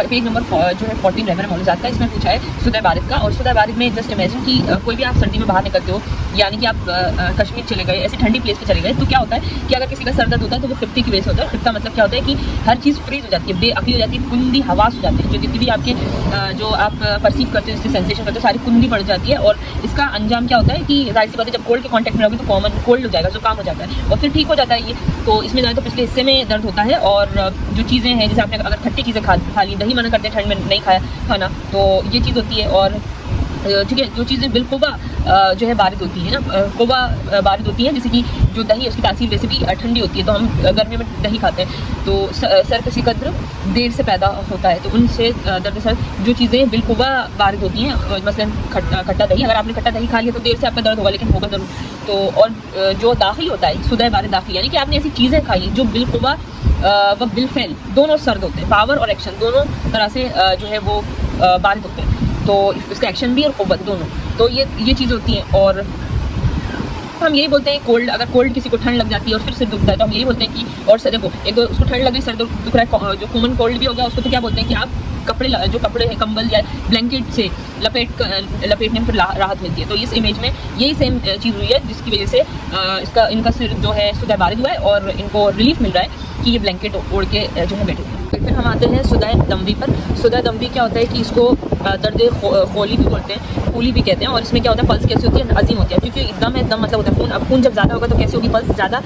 Page number जो है 14 रहमान मौलूज़ात का, इसमें पूछा है सुदह बारिद का। और सुदह बारिद में जस्ट इमेजिन कि कोई भी आप सर्दी में बाहर निकलते हो, यानी कि आप कश्मीर चले गए, ऐसी ठंडी प्लेस पे चले गए, तो क्या होता है कि अगर किसी का सर दर्द होता है तो वो खिफ्ती की वजह से होता है। खिफ्ता मतलब क्या होता है कि हर चीज़ फ्रीज हो जाती है, बेअक्ली हो जाती है, कुंदी हवास हो जाती है, जो जितनी भी आपके जो आप परसीव करते हो, जिससे सेंसेशन करते हो, सारी कुंदी पड़ जाती है। और इसका अंजाम क्या होता है कि जाहिर सी बात है जब कोल्ड के कॉन्टैक्ट में रहोगे तो कॉमन कोल्ड हो जाएगा, जुकाम हो जाता है और फिर ठीक हो जाता है ये। तो इसमें ज़्यादा तो पिछले हिस्से में दर्द होता है। और जो चीज़ें हैं, जैसे आपने अगर खट्टी चीज़ें खा ली, दही मना करते हैं ठंड में नहीं खाना, तो ये चीज़ होती है। और ठीक है, जो चीज़ें बिल्कुबा जो है बारिद होती है ना, कोबा बारिद होती है, जैसे कि जो दही है उसकी तासीर वैसे भी ठंडी होती है, तो हम गर्मी में दही खाते हैं तो सर किसी कद्र देर से पैदा होता है, तो उनसे दर्द सर जो चीज़ें बिल्कुबा बारिद होती हैं, मसलन खट्टा दही, अगर आपने खट्टा दही खा लिया तो देर से आपका दर्द होगा, लेकिन होगा ज़रूर। तो और जो दाखिली होता है सुदह बारिद दाखिली, यानी कि आपने ऐसी चीज़ें खाई जो बिल्कुबा व बिलफेल दोनों सर्द होते हैं, पावर और एक्शन दोनों तरह से जो है वो बारिद होते हैं, तो इसका एक्शन भी और क़ुव्वत दोनों, तो ये चीज़ होती है। और हम यही बोलते हैं कोल्ड, अगर कोल्ड किसी को ठंड लग जाती है और फिर सिर दुखता है तो हम यही बोलते हैं कि, और देखो एक दो उसको ठंड लग गई, सर दुख रहा है, जो कॉमन कोल्ड भी हो गया, उसको तो क्या बोलते हैं कि आप जो कपड़े हैं, कंबल या ब्लैंकेट से लपेटने में फिर राहत मिलती है। तो इस इमेज में यही सेम चीज़ हुई है, जिसकी वजह से इनका सिर जो है सुदह बारिद हुआ है और इनको रिलीफ मिल रहा है कि ये ब्लैंकेट ओढ़ के जो है बैठे। फिर हम आते हैं सुदह दमवी पर। सुदह दमवी क्या होता है कि इसको दर्द खोली भी बोलते हैं, कूली भी कहते हैं। और इसमें क्या होता है, पल्स कैसी होती है, अजीम होती है, क्योंकि दम है, दम मतलब होता है खून। अब खून जब ज़्यादा होगा तो कैसी होगी, पल्स ज़्यादा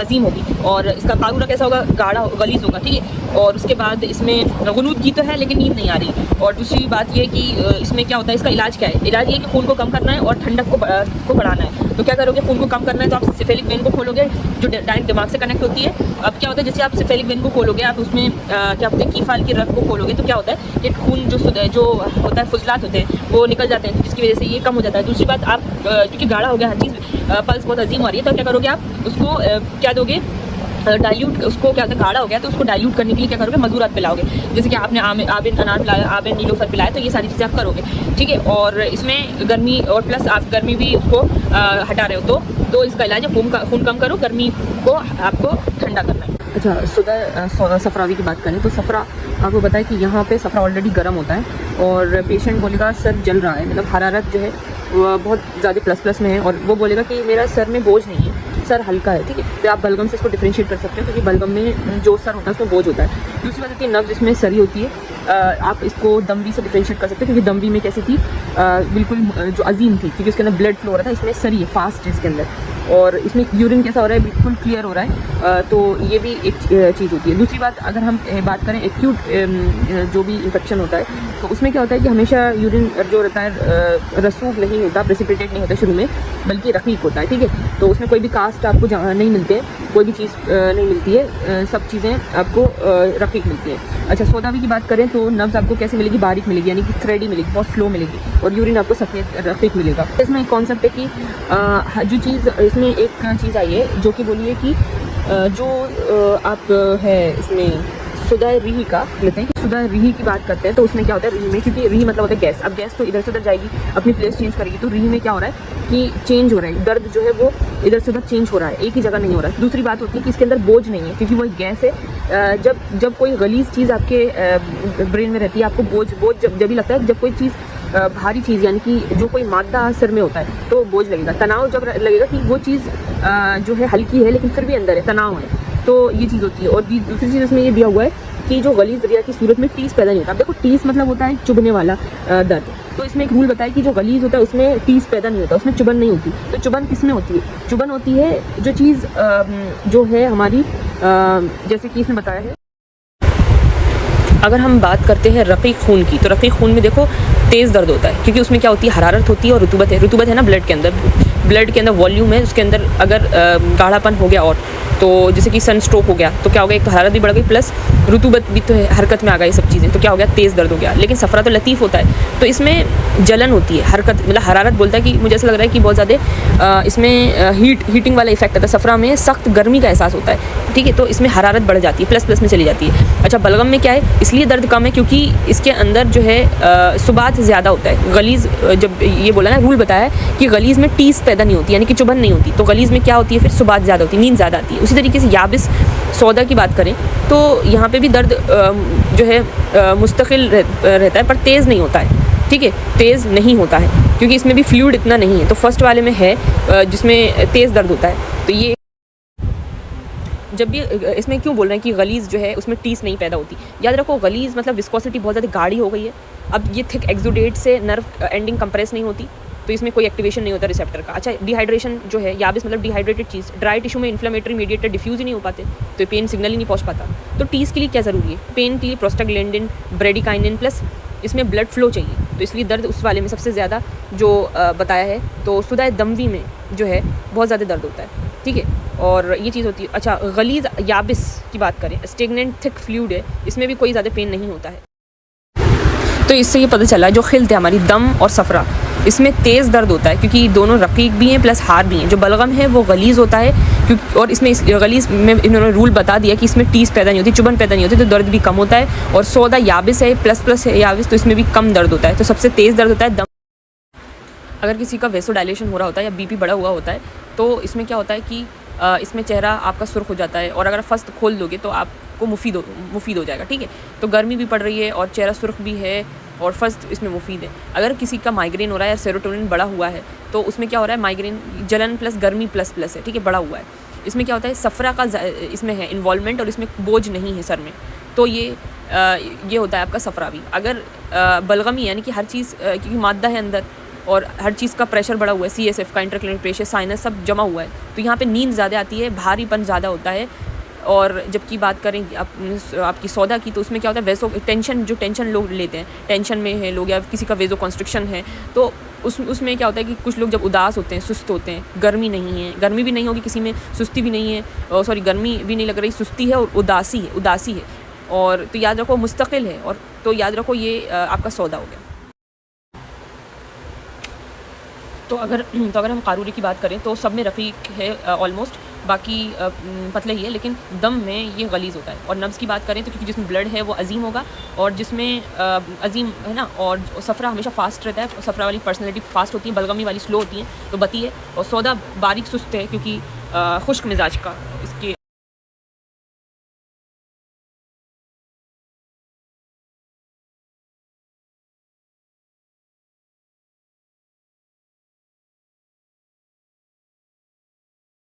अजीम होगी, और इसका कारूरा कैसा होगा, गाढ़ा गलीज होगा, ठीक है। और उसके बाद इसमें गुनूद की तो है लेकिन नींद नहीं आ रही। और दूसरी बात ये कि इसमें क्या होता है, इसका इलाज क्या है, इलाज ये कि खून को कम करना है और ठंडक को बढ़ाना है। तो क्या करोगे, खून को कम करना है तो आप सिफेलिक वेन को खोलोगे, जो डायरेक्ट दिमाग से कनेक्ट होती है। अब क्या होता है, जैसे आप सिफेलिक वेन को खोलोगे, आप उसमें क्या बोलते हैं कीफाल की रग को खोलोगे, तो क्या होता है कि खून जो होता है, फुजलात होते हैं वो निकल जाते हैं, जिसकी वजह से ये कम हो जाता है। दूसरी बात, आप क्योंकि गाढ़ा हो गया हर चीज़, पल्स बहुत अजीम आ रही है, तो क्या करोगे आप उसको क्या दोगे, डाइल्यूट, उसको क्या होता है गाढ़ा हो गया तो उसको डाइल्यूट करने के लिए क्या करोगे, मजूरात पिलाओगे, जैसे कि आपने आबिन अनार पिलाया, आबिन नीलोफर पिलाया, तो ये सारी चीज़ें आप करोगे, ठीक है। और इसमें गर्मी और प्लस आप गर्मी भी उसको हटा रहे हो, तो इसका इलाज है खून कम करो, गर्मी को आपको ठंडा करना है। अच्छा, सुदह सफरावी की बात करें तो सफरा आपको पता है कि यहाँ पे सफरा ऑलरेडी गर्म होता है और पेशेंट बोलेगा सर जल रहा है, मतलब हरारत जो है वो बहुत ज़्यादा प्लस में है, और वो बोलेगा कि मेरा सर में बोझ नहीं है, सर हल्का है, ठीक है। तो आप बलगम से इसको डिफरेंशिएट कर सकते हो, क्योंकि बलगम में जो सर होता है उसमें बोझ होता है। दूसरी बात होती है नब्ज़, इसमें सरी होती है, आप इसको दमवी से डिफरेंशिएट कर सकते हैं, क्योंकि दमवी में कैसी थी, बिल्कुल जो अजीम थी, क्योंकि उसके अंदर ब्लड फ्लो हो रहा था, इसमें सरी है, फास्ट है इसके अंदर, और इसमें यूरिन कैसा हो रहा है, बिल्कुल क्लियर हो रहा है, तो ये भी एक चीज़ होती है। दूसरी बात, अगर हम बात करें एक्यूट जो भी इन्फेक्शन होता है, तो उसमें क्या होता है कि हमेशा यूरिन जो रहता है रसूख नहीं होता, प्रेसिपिटेट नहीं होता शुरू में, बल्कि रकीक होता है, ठीक है। तो उसमें कोई भी कास्ट आपको नहीं मिलते, कोई भी चीज़ नहीं मिलती है, सब चीज़ें आपको रकीक मिलती हैं। अच्छा, सौदावी की बात करें तो नब्ज़ आपको कैसे मिलेगी, बारीक मिलेगी, यानी कि थ्रेडी मिलेगी, बहुत स्लो मिलेगी, और यूरिन आपको सफ़ेद रकीक मिलेगा। इसमें एक कॉन्सेप्ट है कि जो चीज़, इसमें एक चीज़ आई है जो कि बोलिए कि जो आप है इसमें सुदह रीही का लेते हैं, कि सुदह रीही की बात करते हैं तो उसमें क्या होता है, रीही में, क्योंकि रीही मतलब होता है गैस, अब गैस तो इधर से उधर जाएगी, अपनी प्लेस चेंज करेगी, तो रीही में क्या हो रहा है कि चेंज हो रहा है, दर्द जो है वो इधर से उधर चेंज हो रहा है, एक ही जगह नहीं हो रहा है। दूसरी बात होती है कि इसके अंदर बोझ नहीं है, क्योंकि वो एक गैस है। जब कोई गलीज चीज़ आपके ब्रेन में रहती है, आपको बोझ जब भी लगता है, जब कोई चीज़ भारी चीज़, यानी कि जो कोई मादा सर में होता है तो बोझ लगेगा। तनाव जब लगेगा कि वो चीज़ जो है हल्की है लेकिन फिर भी अंदर है, तनाव है, तो ये चीज़ होती है। और दूसरी चीज़ इसमें ये दिया हुआ है कि जो गलीज दरिया की सूरत में टीस पैदा नहीं होता। अब देखो, टीस मतलब होता है चुभने वाला दर्द, तो इसमें एक रूल बताया कि जो गलीज होता है उसमें टीस पैदा नहीं होता, उसमें चुभन नहीं होती। तो चुभन किस में होती है, चुभन होती है जो चीज़ जो है हमारी, जैसे कि इसमें बताया है। अगर हम बात करते हैं रक़ीक़ खून की, तो रक़ीक़ खून में देखो तेज़ दर्द होता है, क्योंकि उसमें क्या होती है, हरारत होती है और रुतूबत है ना ब्लड के अंदर वॉल्यूम है, उसके अंदर अगर गाढ़ापन हो गया, और तो जैसे कि सन स्ट्रोक हो गया तो क्या हो गया, एक तो हरारत भी बढ़ गई, प्लस रुतूबत भी तो हरकत में आ गई, सब चीज़ें, तो क्या हो गया, तेज़ दर्द हो गया। लेकिन सफ़रा तो लतीफ़ होता है, तो इसमें जलन होती है, हरकत मतलब हरारत बोलता है कि मुझे ऐसा लग रहा है कि बहुत ज़्यादा इसमें हीटिंग वाला इफेक्ट आता है, सफ़रा में सख्त गर्मी का एहसास होता है, ठीक है। तो इसमें हरारत बढ़ जाती है, प्लस में चली जाती है। अच्छा, बलगम में क्या है, इसलिए दर्द कम है क्योंकि इसके अंदर जो है सुबात ज़्यादा होता है। गलीज़, जब ये बोला ना, रूल बताया है कि गलीज़ में टीस पैदा नहीं होती, यानी कि चुभन नहीं होती, तो गलीज़ में क्या होती है, फिर सुबात ज़्यादा होती है, नींद ज़्यादा आती है। उसी तरीके से याबिस सौदा की बात करें तो यहाँ पे भी दर्द जो है मुस्तकिल रहता है, पर तेज़ नहीं होता है, ठीक है, तेज़ नहीं होता है क्योंकि इसमें भी फ्लूइड इतना नहीं है। तो फर्स्ट वाले में है जिसमें तेज़ दर्द होता है। तो ये जब भी इसमें क्यों बोल रहे हैं कि गलीज़ जो है उसमें टीस नहीं पैदा होती, याद रखो गलीज़ मतलब विस्कोसिटी बहुत ज़्यादा गाढ़ी हो गई है। अब ये थिक एक्सुडेट से नर्व एंडिंग कंप्रेस नहीं होती, तो इसमें कोई एक्टिवेशन नहीं होता रिसेप्टर का। अच्छा, डिहाइड्रेशन जो है याबिस मतलब डिहाइड्रेटेड चीज़, ड्राई टिश्यू में इन्फ्लेमेटरी मीडिएटर डिफ्यूज़ ही नहीं हो पाते, तो पेन सिग्नल ही नहीं पहुँच पाता। तो टीस के लिए क्या ज़रूरी है? पेन के लिए प्रोस्टाग्लैंडिन, ब्रेडिकाइनिन प्लस इसमें ब्लड फ्लो चाहिए, तो इसलिए दर्द उस वाले में सबसे ज़्यादा जो बताया है। तो सुदाए दमवी में जो है बहुत ज़्यादा दर्द होता है, ठीक है, और ये चीज़ होती है। अच्छा, गलीज़ याबिस की बात करें, स्टेगनेंट थिक फ्लूइड है, इसमें भी कोई ज़्यादा पेन नहीं होता है। तो इससे ये पता चला जो खिल्त है हमारी दम और सफ़रा, इसमें तेज़ दर्द होता है क्योंकि दोनों रकीक भी हैं प्लस हार भी हैं। जो बलगम है वो गलीज़ होता है क्योंकि, और इसमें गलीज़ में इन्होंने रूल बता दिया कि इसमें टीस पैदा नहीं होती, चुभन पैदा नहीं होती, तो दर्द भी कम होता है। और सौदा याबिस है प्लस है याबिस, तो इसमें भी कम दर्द होता है। तो सबसे तेज़ दर्द होता है दम। अगर किसी का वेसोडाइलेशन हो रहा होता है या बीपी बढ़ा हुआ होता है तो इसमें क्या होता है कि इसमें चेहरा आपका सुर्ख हो जाता है, और अगर फस्त खोल दोगे तो आपको मुफीद हो जाएगा, ठीक है। तो गर्मी भी पड़ रही है और चेहरा सुर्ख भी है और फर्स्ट इसमें मुफीद है। अगर किसी का माइग्रेन हो रहा है या सेरोटोनिन बढ़ा हुआ है तो उसमें क्या हो रहा है, माइग्रेन जलन प्लस गर्मी प्लस है, ठीक है, बढ़ा हुआ है। इसमें क्या होता है, सफ़रा का इसमें है इन्वॉल्वमेंट और इसमें बोझ नहीं है सर में, तो ये होता है आपका सफ़रा भी। अगर बलगमी यानी कि हर चीज़ क्योंकि मादा है अंदर और हर चीज़ का प्रेशर बढ़ा हुआ है, CSF का इंट्राक्रेनियल प्रेशर, साइनस सब जमा हुआ है, तो यहाँ पे नींद ज़्यादा आती है, भारीपन ज़्यादा होता है। और जबकि बात करें आपकी सौदा की, तो उसमें क्या होता है, वेसो टेंशन लोग लेते हैं, टेंशन में है लोग या किसी का वेजो कॉन्स्ट्रिक्शन है, तो उसमें क्या होता है कि कुछ लोग जब उदास होते हैं, सुस्त होते हैं, गर्मी नहीं है, गर्मी भी नहीं होगी किसी में, सुस्ती भी नहीं है, सॉरी गर्मी भी नहीं लग रही, सुस्ती है और उदासी है, और तो याद रखो मुस्तकिल है, और तो याद रखो ये आपका सौदा हो गया। तो अगर हम कारूरी की बात करें तो सब में रफ़ीक है ऑलमोस्ट, बाकी पतला ही है, लेकिन दम में ये गलीज़ होता है। और नब्ज़ की बात करें तो क्योंकि जिसमें ब्लड है वो अजीम होगा, और जिसमें अजीम है ना, और सफ़रा हमेशा फ़ास्ट रहता है, सफ़रा वाली पर्सनैलिटी फ़ास्ट होती है, बलगमी वाली स्लो होती है, तो बती है। और सौदा बारीक सुस्त है क्योंकि खुश्क मिजाज का,